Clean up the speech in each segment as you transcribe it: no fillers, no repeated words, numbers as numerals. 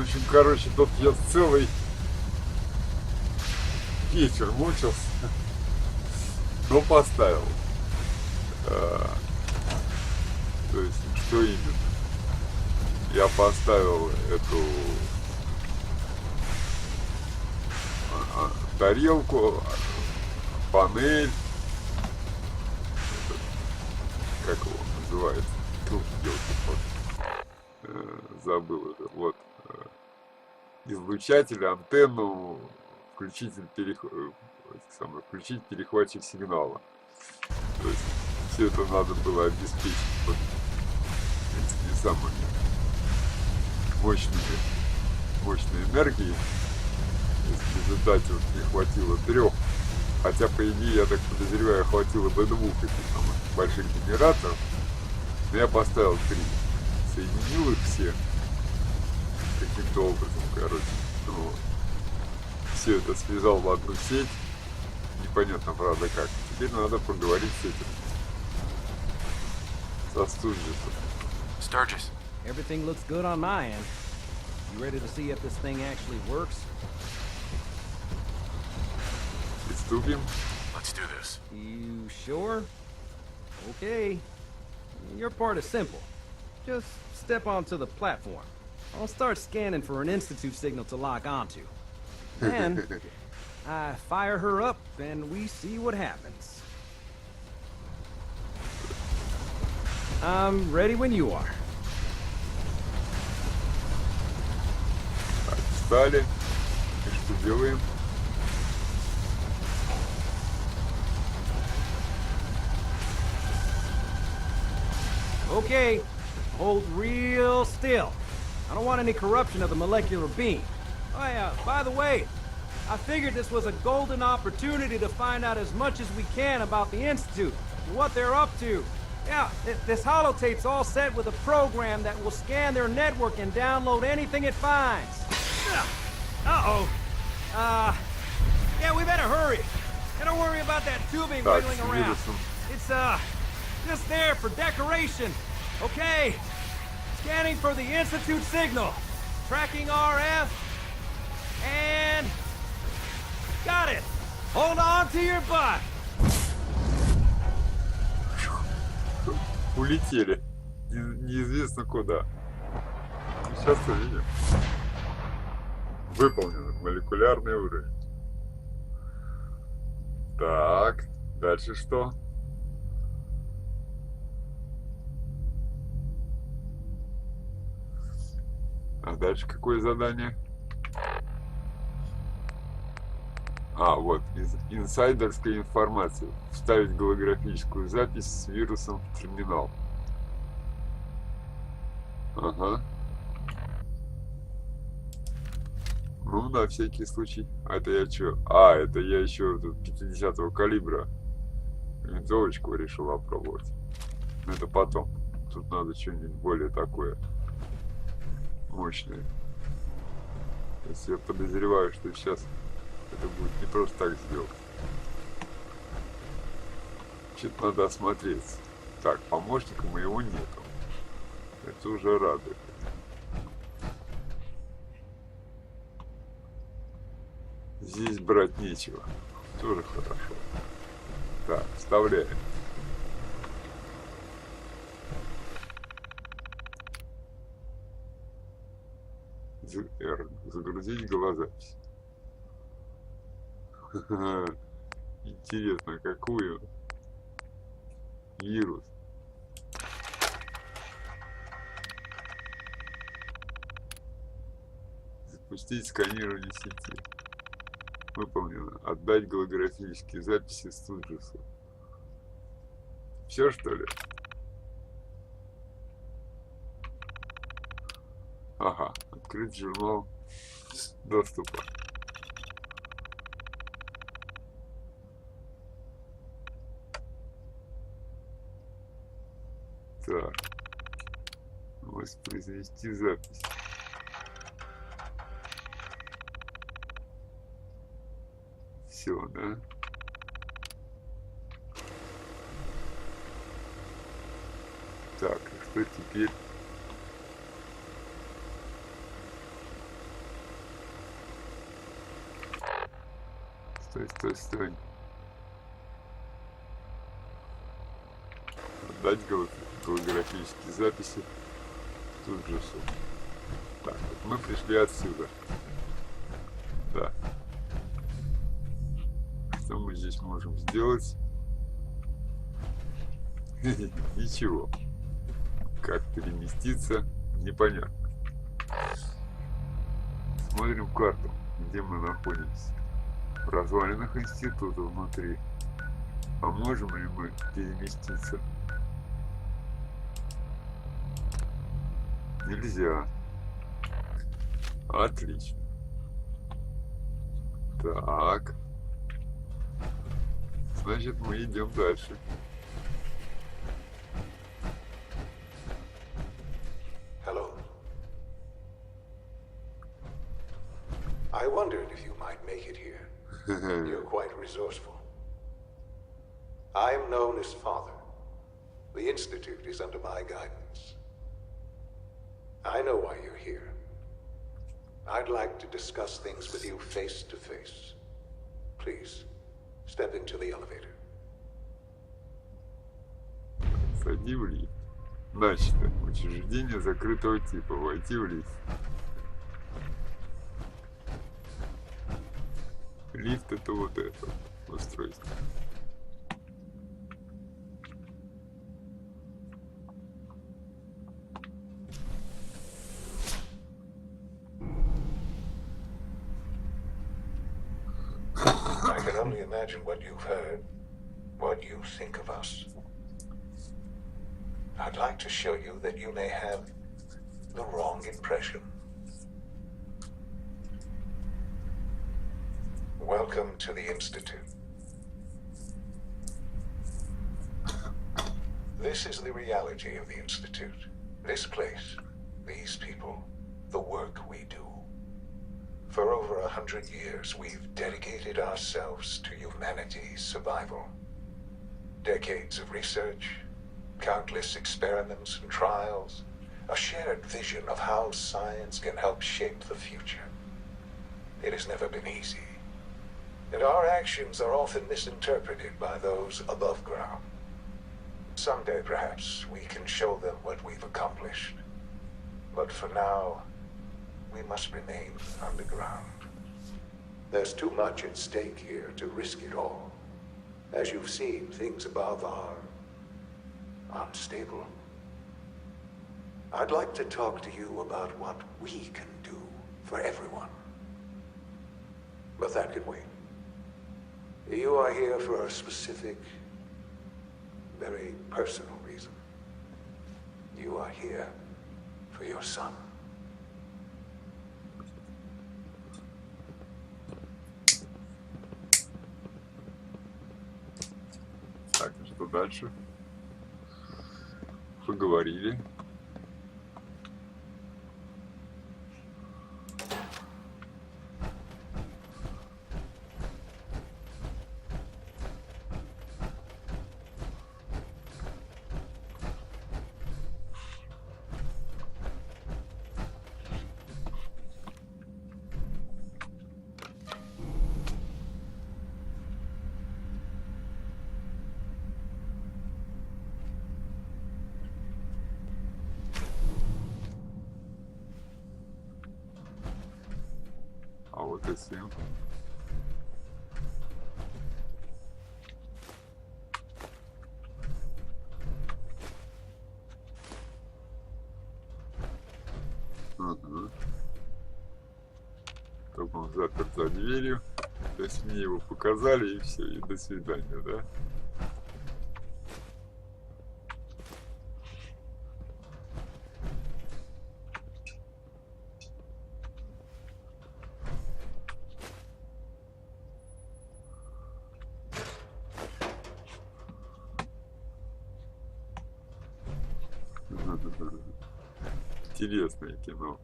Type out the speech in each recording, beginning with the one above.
В общем, короче, тут я целый вечер мучился, но поставил. То есть, что именно? Я поставил эту тарелку, панель, как его называется? Тут забыл уже. Вот излучатель, антенну, включитель включить перехватчик сигнала. То есть все это надо было обеспечить вот, в принципе, самыми мощной энергией. Если в результате вот не хватило 3, хотя по идее, я так подозреваю, хватило бы 2 этих самых больших генераторов, но я поставил 3, соединил их все каким-то образом, короче, вот. Все это связал в одну сеть, непонятно, правда, как. Теперь надо поговорить с этим, со Стурджесом. Sturgis. Everything looks good on my end. You ready to see if this thing actually works? Приступим. Let's do this. You sure? Okay. Your part is simple. Just step onto the platform. I'll start scanning for an Institute signal to lock onto. Then, I fire her up and we see what happens. I'm ready when you are. Так, встали. И что делаем? Okay, hold real still. I don't want any corruption of the molecular beam. Oh yeah, by the way, I figured this was a golden opportunity to find out as much as we can about the Institute, and what they're up to. Yeah, this holotape's all set with a program that will scan their network and download anything it finds. Uh-oh. Yeah, we better hurry. And don't worry about that tubing Так, wiggling с around. вирусом. It's, just there for decoration. Okay. Scanning for the Institute signal. Tracking RF. And... got it. Hold on to your butt. Улетели. Неизвестно куда. Сейчас увидим. Выполнено. Молекулярный уровень. Так, дальше что? А дальше какое задание? А, вот, инсайдерская информация. Вставить голографическую запись с вирусом в терминал. Ага. Ну, на всякий случай. А это я что? А, это я еще тут 50-го калибра винтовочку решил опробовать. Но это потом. Тут надо что-нибудь более такое мощное. То есть я подозреваю, что сейчас это будет не просто так сделать. Что-то надо осмотреться. Так, помощника моего нету. Это уже радует. Здесь брать нечего. Тоже хорошо. Так, вставляем. Загрузить голозапись. Интересно, какую? Вирус. Запустить сканирование сети. Выполнено. Отдать голографические записи Стурджесу. Все, что ли? Ага. Открыть журнал доступа. Так. Воспроизвести запись. Все, да? Так, и что теперь? Стой. Отдать голографические записи. Тут же все. Так, вот мы пришли отсюда. Да. Что мы здесь можем сделать? Ничего. Как переместиться? Непонятно. Смотрим карту, где мы находимся. В развалинах института внутри. А можем ли мы переместиться? Нельзя. Отлично. Так. Значит, мы идем дальше. Hello. I wondered if you might make it here. You're quite resourceful. I am known as Father. The Institute is under my guidance. I know why you're here. I'd like to discuss things with you face to face. Please, step into the elevator. Сади в лифт. Значит, учреждение закрытого типа. Войти в лифт. Лифт — это вот это устройство. I can only imagine what you've heard, what you think of us. I'd like to show you that you may have the wrong impression. Welcome to the Institute. This is the reality of the Institute. This place, these people, the work we do. For over 100 years, we've dedicated ourselves to humanity's survival. Decades of research, countless experiments and trials, a shared vision of how science can help shape the future. It has never been easy, and our actions are often misinterpreted by those above ground. Someday, perhaps, we can show them what we've accomplished. But for now, we must remain underground. There's too much at stake here to risk it all. As you've seen, things above are unstable. I'd like to talk to you about what we can do for everyone. But that can wait. You are here for a specific, very personal reason. You are here for your son. Так, что дальше? Поговорили. А вот и сын. Ага. Только он заперт за дверью. То есть мне его показали, и все, и до свидания, да? Интересное кино.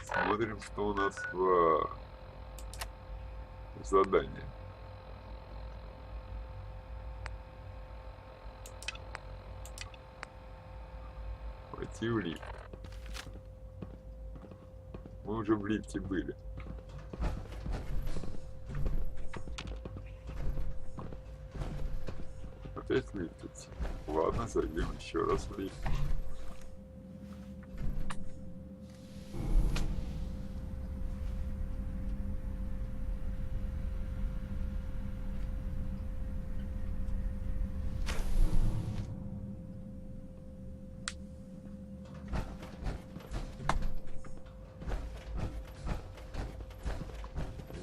Смотрим, что у нас в задании. Войти в лифт. Мы уже в лифте были. Зайдем еще раз в лифт.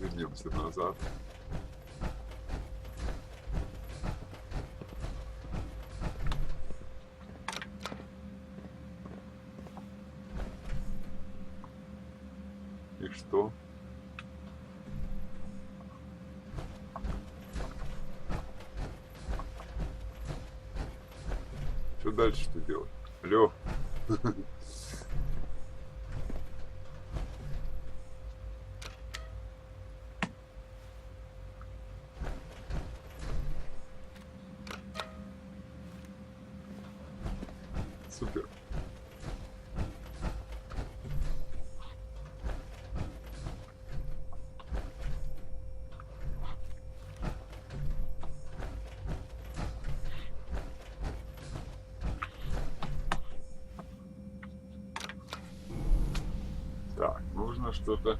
Вернемся назад. И что? Что дальше что делать? Алло. Супер. Так, нужно что-то.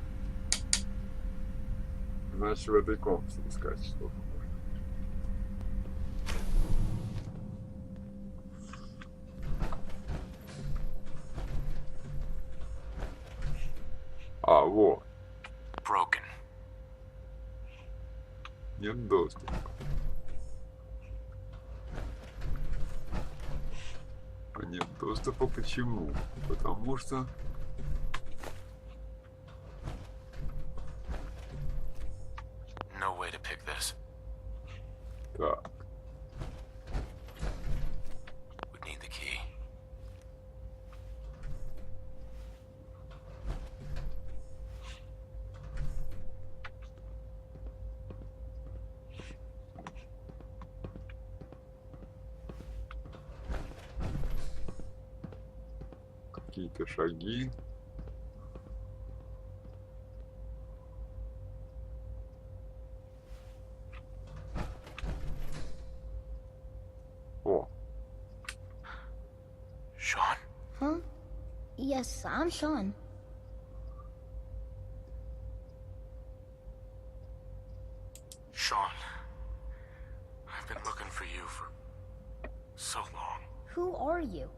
Значит, в этой комнате искать что-то. А, вот. Broken. Нет доступа. А нет доступа почему? Потому что... No way to pick this. Так, Would need the key. какие-то шаги. О, Sean? Huh? Yes, I'm Sean. Sean. I've been looking for you for so long. Who are you?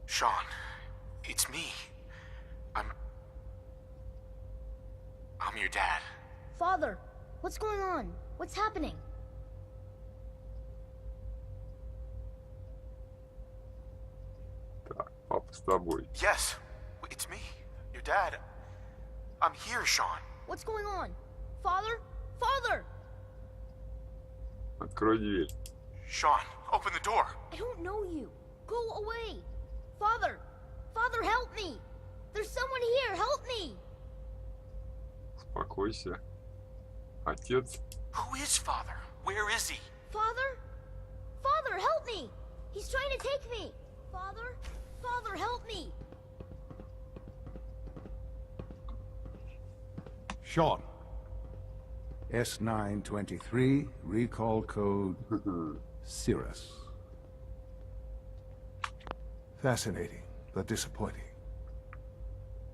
Sean, it's me. I'm your dad. Father, what's going on? What's happening? так, папа с тобой. Yes, it's me, your dad. I'm here, Sean. What's going on? Father? Father! Открой дверь. Sean, open the door. I don't know you. Go away. Father! Father, help me! There's someone here, help me! Успокойся. Отец, Who is Father? Where is he? Father? Father, help me! He's trying to take me! Father? Father, help me! Sean. S923, recall code Cirrus. Fascinating, but disappointing.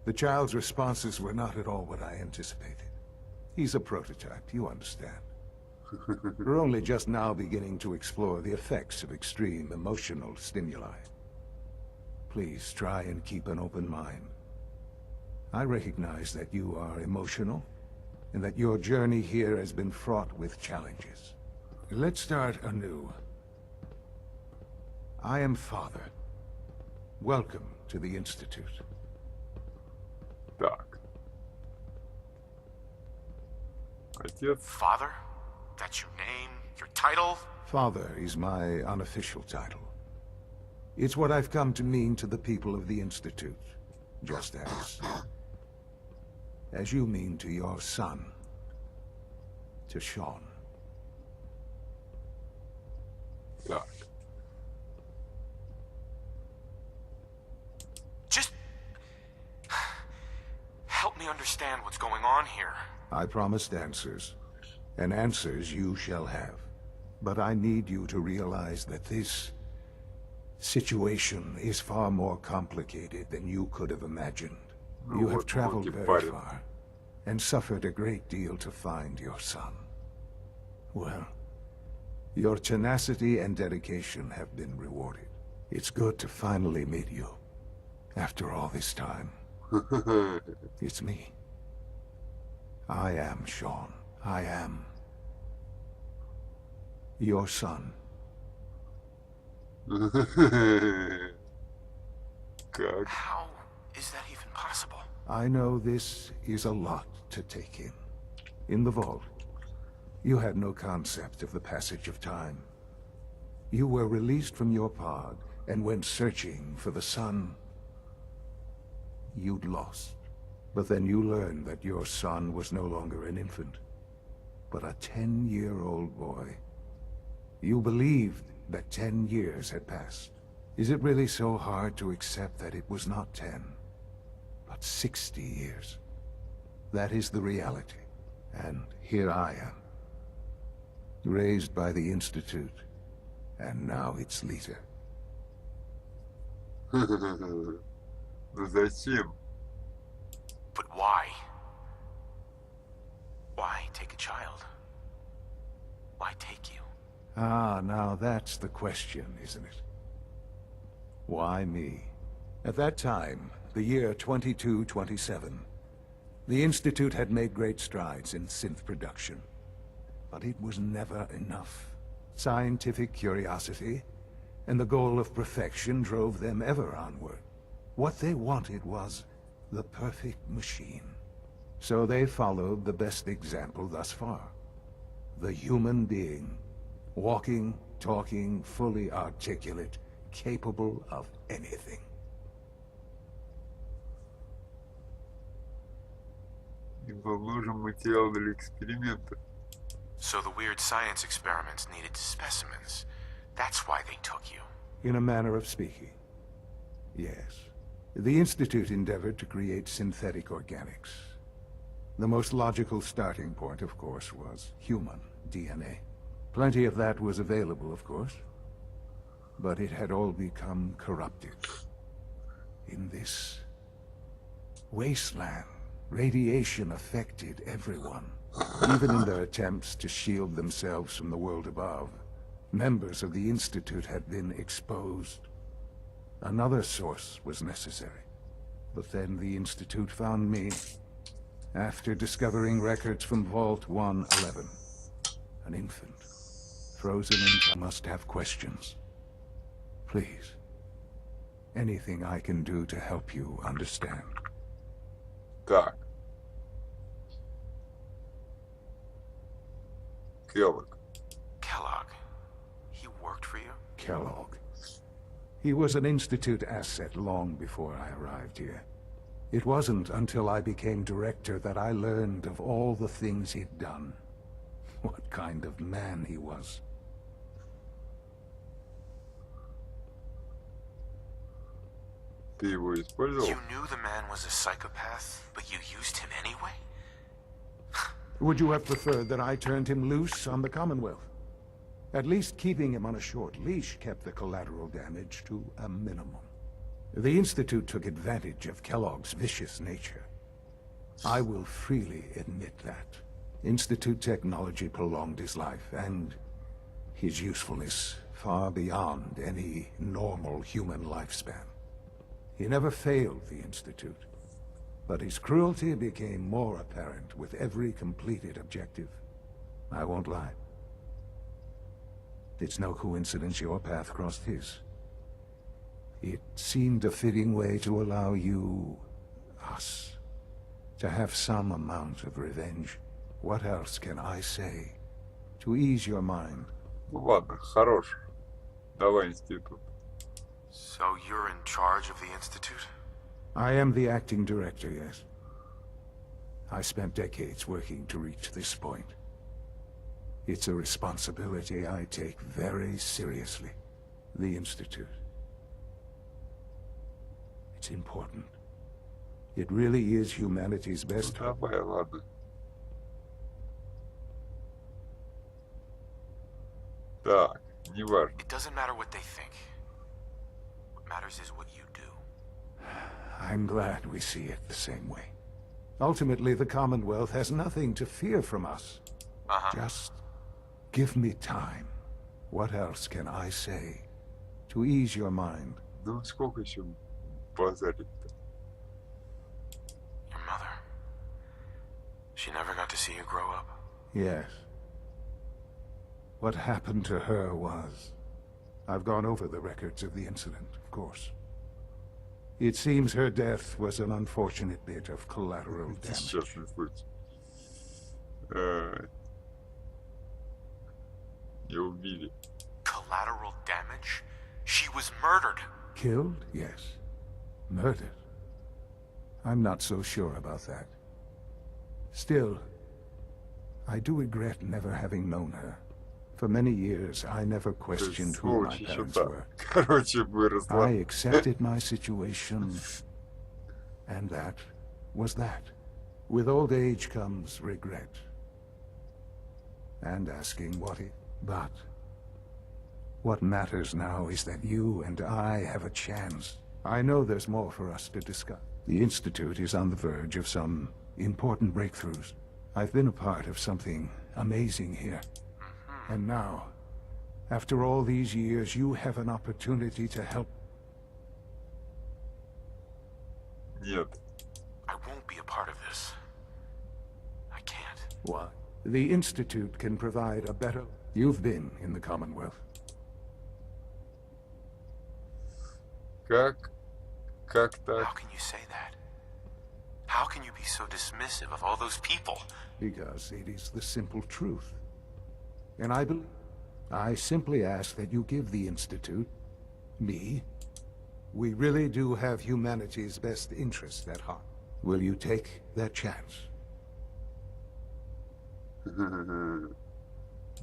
The child's responses were not at all what I anticipated. He's a prototype, you understand. We're only just now beginning to explore the effects of extreme emotional stimuli. Please try and keep an open mind. I recognize that you are emotional, and that your journey here has been fraught with challenges. Let's start anew. I am Father. Welcome to the Institute. так. Отец, Father? That's your name? Your title? Father is my unofficial title. It's what I've come to mean to the people of the Institute, just as you mean to your son, to Sean. так. Just... help me understand what's going on here. I promised answers, and answers you shall have. But I need you to realize that this situation is far more complicated than you could have imagined. Ну, You вот have traveled мелкий very парень. far, and suffered a great deal to find your son. Well, your tenacity and dedication have been rewarded. It's good to finally meet you. After all this time, it's me. I am Sean. I am your son. Как? How is that even possible? I know this is a lot to take in. In the vault, you had no concept of the passage of time. You were released from your pod and went searching for the son you'd lost. But then you learned that your son was no longer an infant, but a 10-year-old boy. You believed that 10 years had passed. Is it really so hard to accept that it was not 10, but 60 years? That is the reality. And here I am, raised by the Institute, and now its leader. Ну зачем? But why? Why take a child? Why take you? Ah, now that's the question, isn't it? Why me? At that time, the year 2227, the Institute had made great strides in synth production. But it was never enough. Scientific curiosity and the goal of perfection drove them ever onward. What they wanted was the perfect machine. So they followed the best example thus far. The human being. Walking, talking, fully articulate, capable of anything. Вам нужен материал для эксперимента. So the weird science experiments needed specimens. That's why they took you. In a manner of speaking. Yes. The Institute endeavored to create synthetic organics. The most logical starting point, of course, was human DNA. Plenty of that was available, of course. But it had all become corrupted. In this wasteland, radiation affected everyone. Even in their attempts to shield themselves from the world above, members of the Institute had been exposed. Another source was necessary. But then the Institute found me, after discovering records from Vault 111. An infant, frozen in... I must have questions. Please. Anything I can do to help you understand. Так. Келлог. Kellogg. He worked for you? Kellogg. He was an Institute asset long before I arrived here. It wasn't until I became director that I learned of all the things he'd done. What kind of man he was. Ты его использовал? You knew the man was a psychopath, but you used him anyway? Would you have preferred that I turned him loose on the Commonwealth? At least keeping him on a short leash kept the collateral damage to a minimum. The Institute took advantage of Kellogg's vicious nature. I will freely admit that. Institute technology prolonged his life, and his usefulness far beyond any normal human lifespan. He never failed the Institute, but his cruelty became more apparent with every completed objective. I won't lie. It's no coincidence your path crossed his. It seemed a fitting way to allow you, us, to have some amount of revenge. What else can I say to ease your mind? Ну ладно, хорош. Давай институт. So you're in charge of the Institute? I am the acting director, yes. I spent decades working to reach this point. It's a responsibility I take very seriously. The Institute. It's important. It really is humanity's best hope. Давай, ладно. Так, неважно. It doesn't matter what they think. What matters is what you do. I'm glad we see it the same way. Ultimately, the Commonwealth has nothing to fear from us. Just give me time. What else can I say to ease your mind? Ну, сколько еще базарить-то? Your mother. She never got to see you grow up. Yes. What happened to her was... I've gone over the records of the incident, of course. It seems her death was an unfortunate bit of collateral damage. Несчастный случай. Ее убили. Collateral damage? She was murdered. Killed? Yes. Murdered? I'm not so sure about that. Still, I do regret never having known her. For many years, I never questioned who my parents were. Короче, выросла. I accepted my situation, and that was that. With old age comes regret. And asking what it... But... what matters now is that you and I have a chance. I know there's more for us to discuss. The Institute is on the verge of some important breakthroughs. I've been a part of something amazing here. And now, after all these years, you have an opportunity to help. Нет. I won't be a part of this. I can't. What? The Institute can provide a better... You've been in the Commonwealth. Как? Как How так? can you say that? How can you be so dismissive of all those people? Because it is the simple truth. And I simply ask that you give the Institute, me, we really do have humanity's best interest at heart. Will you take that chance?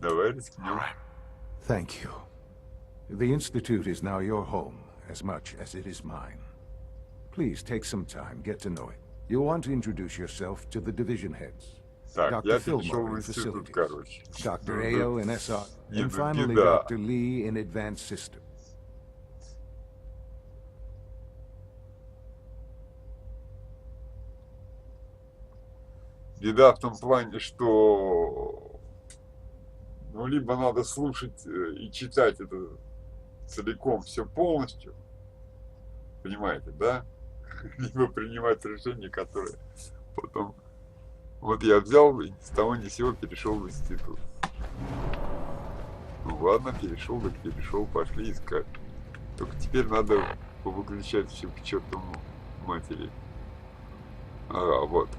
Давай рискнем. All right. Thank you. The Institute is now your home, as much as it is mine. Please take some time, get to know it. You'll want to introduce yourself to the division heads. Так, Dr. я перешел Fillmore в in институт, facilities, короче. Dr. Ну, Ayo in SR, не and finally беда. Dr. Lee in advanced systems. Беда в том плане, что ну либо надо слушать и читать это целиком, все полностью, понимаете, да? Либо принимать решение, которое потом... Вот я взял и с того ни с сего перешел в институт. Ну ладно, перешел, так перешел, пошли искать. Только теперь надо повыключать все к чертову матери. Ага, вот.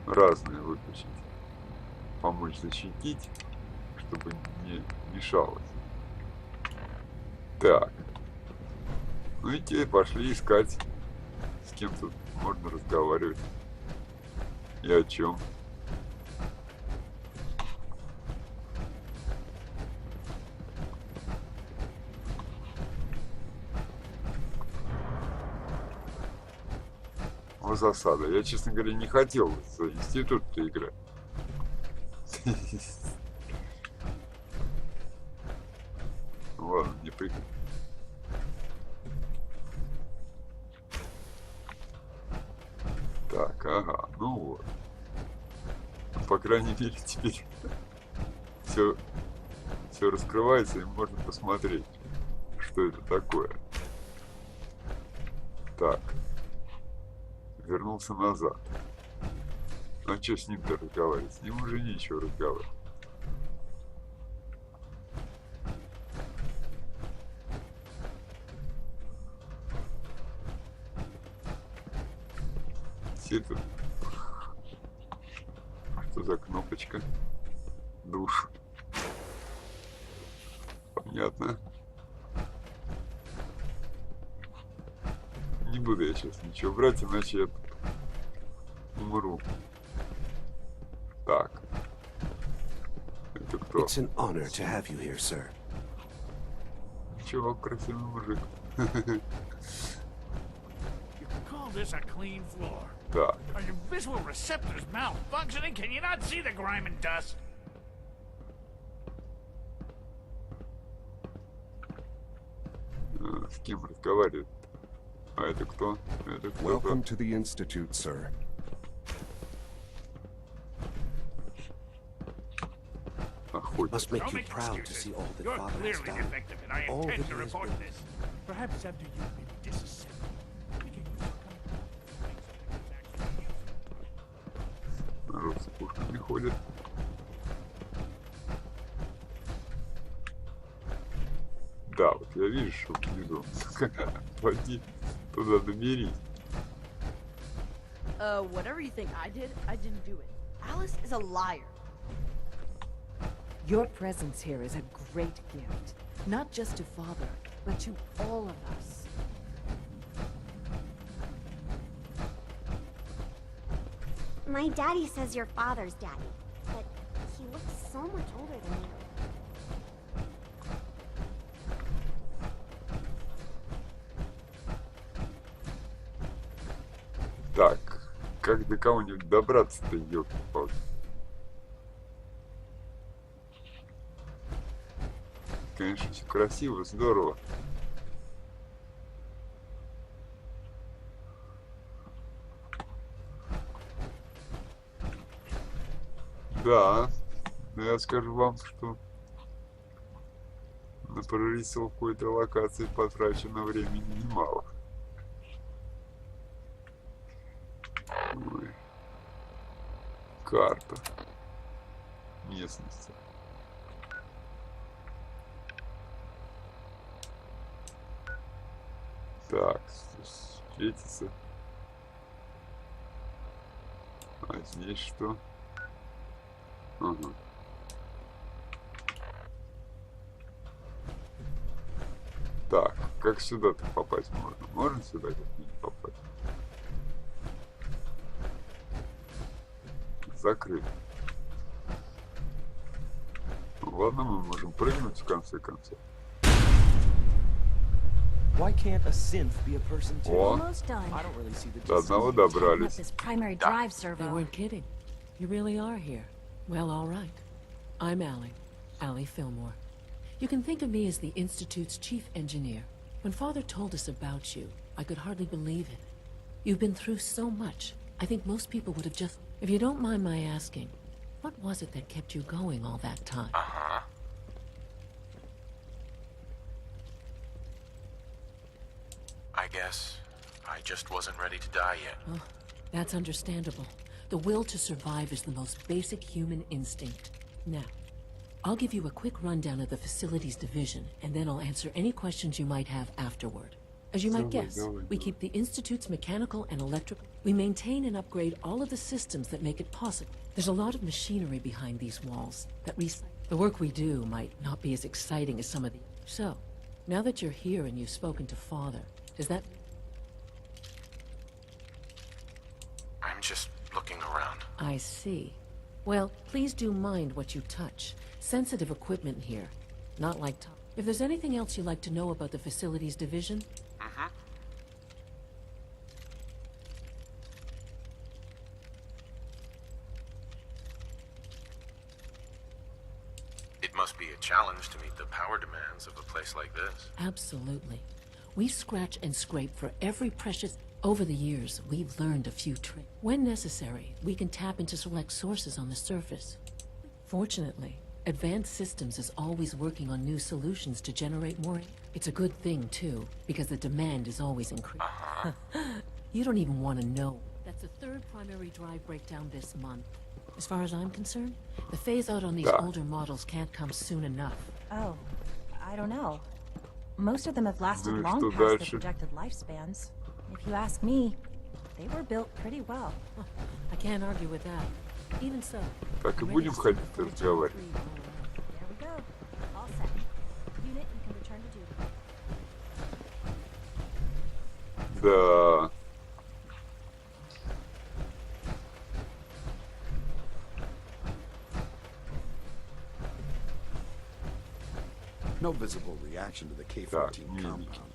Разные выключить. Помочь защитить, чтобы не мешалось. Так. Ну и теперь пошли искать, с кем тут можно разговаривать. И о чем. Вот засада. Я, честно говоря, не хотел за институт-то играть. Ладно, не прыгай. Так, ага, ну вот. По крайней мере, теперь все раскрывается, и можно посмотреть, что это такое. Так. Вернулся назад. А что с ним-то разговаривать? С ним уже нечего разговаривать. Тут. Что за кнопочка? Душ. Понятно. Не буду я сейчас ничего брать, иначе я умру. Так. Это кто? It's an honor to have you here, sir. Чувак, красивый мужик. Call this a clean floor? Так. Are your visual receptors malfunctioning? Can you not see the grime and dust? С кем разговаривает? А это кто? Это кто? Welcome to the Institute, sir. Охотник. Must make Don't you make proud to excuses. see all that You're Father has clearly done. defective, and I All that intend to he has report been. this. Perhaps after you've been disassembled, we can use your company. Народ с пушками ходит. Да, вот я вижу, что внизу. Пойди туда доберись. Whatever you think I didn't do it. Alice is a liar. Your presence here is a great gift. Not just to Father, but to all of us. My daddy says your father's daddy, but he looks so much older than you. Так, как до кого-нибудь добраться-то, ёлки-палки? Конечно, все красиво, здорово. Да, но я скажу вам, что на прорисовку этой локации потрачено времени немало. Ой. Карта местности. Так, светится. А здесь что? Ага. Так, как сюда-то попасть можно? Можно сюда как-нибудь попасть? Закрыто. Ладно, мы можем прыгнуть в конце концов. Why can't a synth be a person too? О, Almost done. I don't really see the до одного добрались. This primary drive They servo. weren't kidding. You really are here. Well, all right. I'm Allie Fillmore. You can think of me as the Institute's chief engineer. When Father told us about you, I could hardly believe it. You've been through so much. I think most people would have just... If you don't mind my asking, what was it that kept you going all that time? I guess I just wasn't ready to die yet. Oh, that's understandable. The will to survive is the most basic human instinct. Now, I'll give you a quick rundown of the facilities division, and then I'll answer any questions you might have afterward. As you might guess, we keep the Institute's mechanical and electrical. We maintain and upgrade all of the systems that make it possible. There's a lot of machinery behind these walls that the work we do might not be as exciting as some of the... So, now that you're here and you've spoken to Father, does that... I'm just looking around. I see. Well, please do mind what you touch. Sensitive equipment here. Not like... If there's anything else you'd like to know about the facilities division... It must be a challenge to meet the power demands of a place like this. Absolutely. We scratch and scrape for every precious... Over the years, we've learned a few tricks. When necessary, we can tap into select sources on the surface. Fortunately, Advanced Systems is always working on new solutions to generate more... It's a good thing, too, because the demand is always increasing. You don't even want to know. That's the third primary drive breakdown this month. As far as I'm concerned, the phase-out on these older models can't come soon enough. Oh, I don't know. Most of them have lasted Ну и long что past their дальше? projected lifespans. If you ask me, they were built pretty well. I can't argue with that. Even so... Так и I'm ready будем to see ходить the разговаривать. There we go. All set. Unit, you can return to duty. Да. No visible reaction to the K-14 мимики. compound.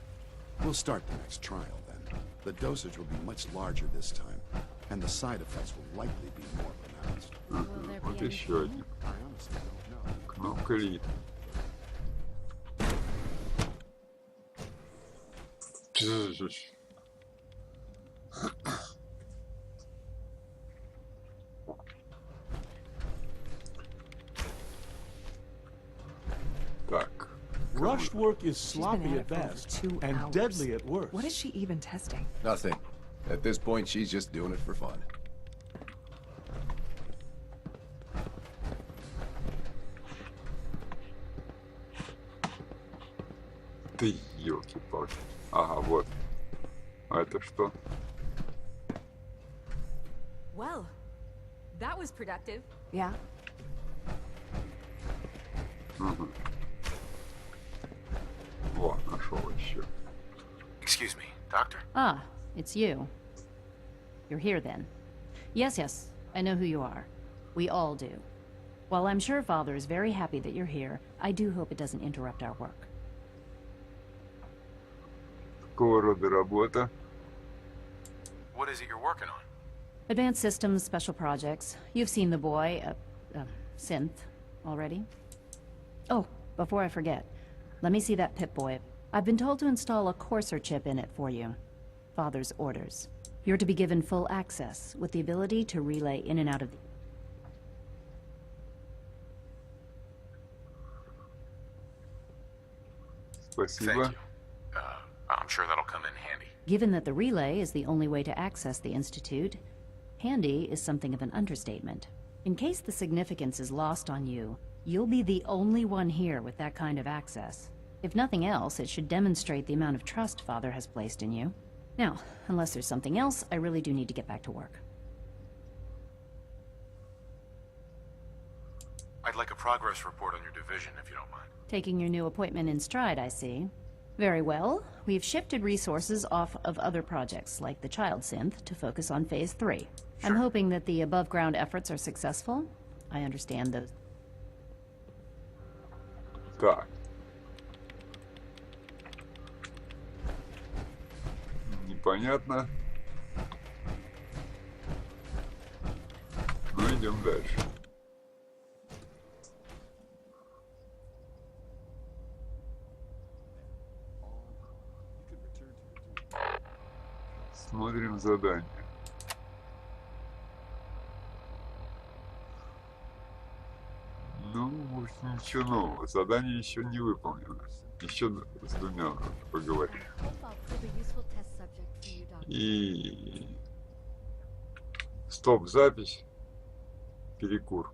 We'll start the next trial then. The dosage will be much larger this time, and the side effects will likely be more pronounced. Ага, вот еще один. I honestly don't know. Кнопка лид. Так. Rushed work is She's been sloppy at at it for over best 2 and hours. deadly at worst. What is she even testing? Nothing. At this point, she's just doing it for fun. Ты елки-палки. Ага, вот. А это что? Well, that was productive. Yeah. Угу. Во, нашел еще. Excuse me, doctor? Ah, it's you. You're here then. Yes, I know who you are. We all do. While I'm sure Father is very happy that you're here, I do hope it doesn't interrupt our work. Какого рода работа? What is it you're working on? Advanced Systems Special Projects. You've seen the boy, Synth, already? Oh, before I forget, let me see that Pip-Boy. I've been told to install a courser chip in it for you. Father's orders. You're to be given full access, with the ability to relay in and out of the... Спасибо. Thank you. I'm sure that'll come in handy. Given that the relay is the only way to access the Institute, handy is something of an understatement. In case the significance is lost on you, you'll be the only one here with that kind of access. If nothing else, it should demonstrate the amount of trust Father has placed in you. Now, unless there's something else, I really do need to get back to work. I'd like a progress report on your division, if you don't mind. Taking your new appointment in stride, I see. Very well. We've shifted resources off of other projects, like the Child Synth, to focus on Phase 3. Sure. I'm hoping that the above-ground efforts are successful. I understand those... Так. Непонятно. Ну, идем дальше. Смотрим задание. Ну, может, ничего нового. Задание еще не выполнено. Еще с двумя надо поговорить. И... Стоп, запись. Перекур.